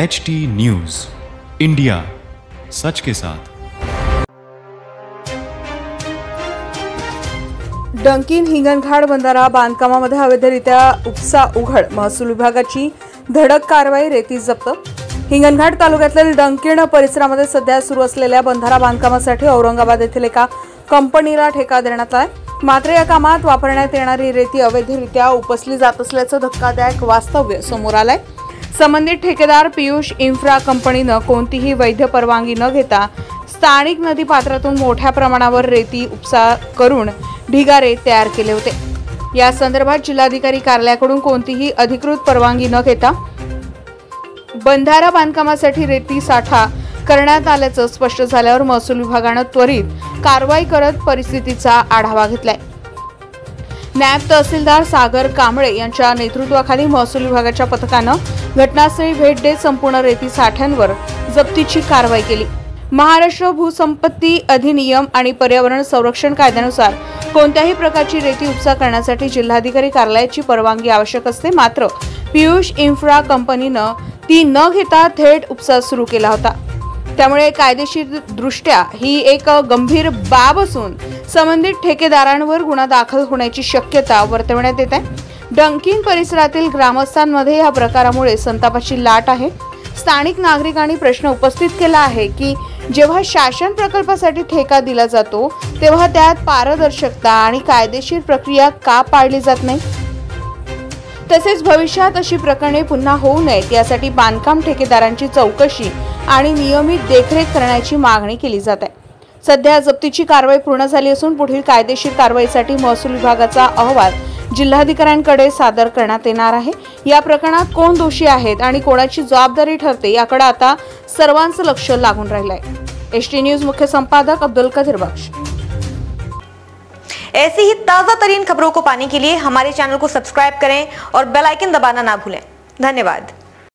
HT news, India सच के साथ। डंकीन हिंगणघाट बंधारा बांधकामामध्ये अवैधरित्या उपसा उघड, महसूल विभागाची धडक कारवाई, रेती जप्त। हिंगणघाट तालुक्यातील डंकीन परिसरामध्ये सध्या सुरू असलेल्या बंधारा बांधकामासाठी औरंगाबाद येथील एका कंपनीला ठेका देण्यात आला। मात्र या कामात वापरण्यात येणारी रेती अवैधरित्या उपसली जात असल्याचं धक्कादायक वास्तव्य समोर आलंय। संबंधित ठेकेदार पियुष इन्फ्रा कंपनीनं कोणतीही वैध परवानगी न घेता स्थानिक नदी पात्रातून मोठ्या प्रमाणावर रेती उपसा करून ढिगारे तयार केले होते। या संदर्भात जिल्हाधिकारी कार्यालयाकडून कोणतीही अधिकृत परवानगी न घेता बंधारा बांधकामासाठी रेती साठा करण्यात आल्याचं स्पष्ट झाल्यावर महसूल विभागानं त्वरित कारवाई करत परिस्थितीचा आढावा घेतलाय। नायब तहसीलदार सागर कांबळे यांच्या नेतृत्वाखाली महसूल विभागाच्या पथकानं घटनास्थळी भेट देत संपूर्ण रेती साठ्यांवर जप्तीची कारवाई केली। महाराष्ट्र भूसंपत्ती अधिनियम आणि पर्यावरण संरक्षण कायद्यानुसार कोणत्याही प्रकारची रेती उपसा करण्यासाठी जिल्हाधिकारी कार्यालयाची परवानगी आवश्यक असते। मात्र पियुष इन्फ्रा कंपनीनं ती न घेता थेट उपसा सुरू केला होता। त्यामुळे कायदेशीर दृष्ट्या ही एक गंभीर बाब असून संबंधित ठेकेदारांवर गुन्हा दाखल होण्याची शक्यता वर्तवण्यात येत आहे। डंकीन परिसरातील ग्रामस्थांमध्ये या प्रकारामुळे संतापाची लाट आहे। स्थानिक नागरिकांनी प्रश्न उपस्थित केला आहे की जेव्हा शासन प्रकल्पासाठी ठेका दिला जातो तेव्हा त्यात पारदर्शकता आणि कायदेशीर प्रक्रिया का पाळली जात नाही। तसेच भविष्यात अशी प्रकरणे पुन्हा होऊ नयेत यासाठी बांधकाम ठेकेदारांची चौकशी आणि नियमित देखरेख करण्याची मागणी केली जात आहे। सध्या जप्तीची कारवाई पूर्ण झाली असून पुढील कायदेशीर कारवाईसाठी महसूल विभागाचा अहवाल जिल्हाधिकाऱ्यांकडे सादर करण्यात येणार आहे। या प्रकरणात कोण दोषी आहेत आणि कोणाची जबाबदारी ठरते याकडे आता सर्वांचं लक्ष लागून राहिलंय। HT न्यूज मुख्य संपादक अब्दुल कदीर बख्श। ऐसी ही ताजा तरीन खबरों को पाने के लिए हमारे चैनल को सब्सक्राइब करें और बेल आइकन दबाना ना भूलें। धन्यवाद।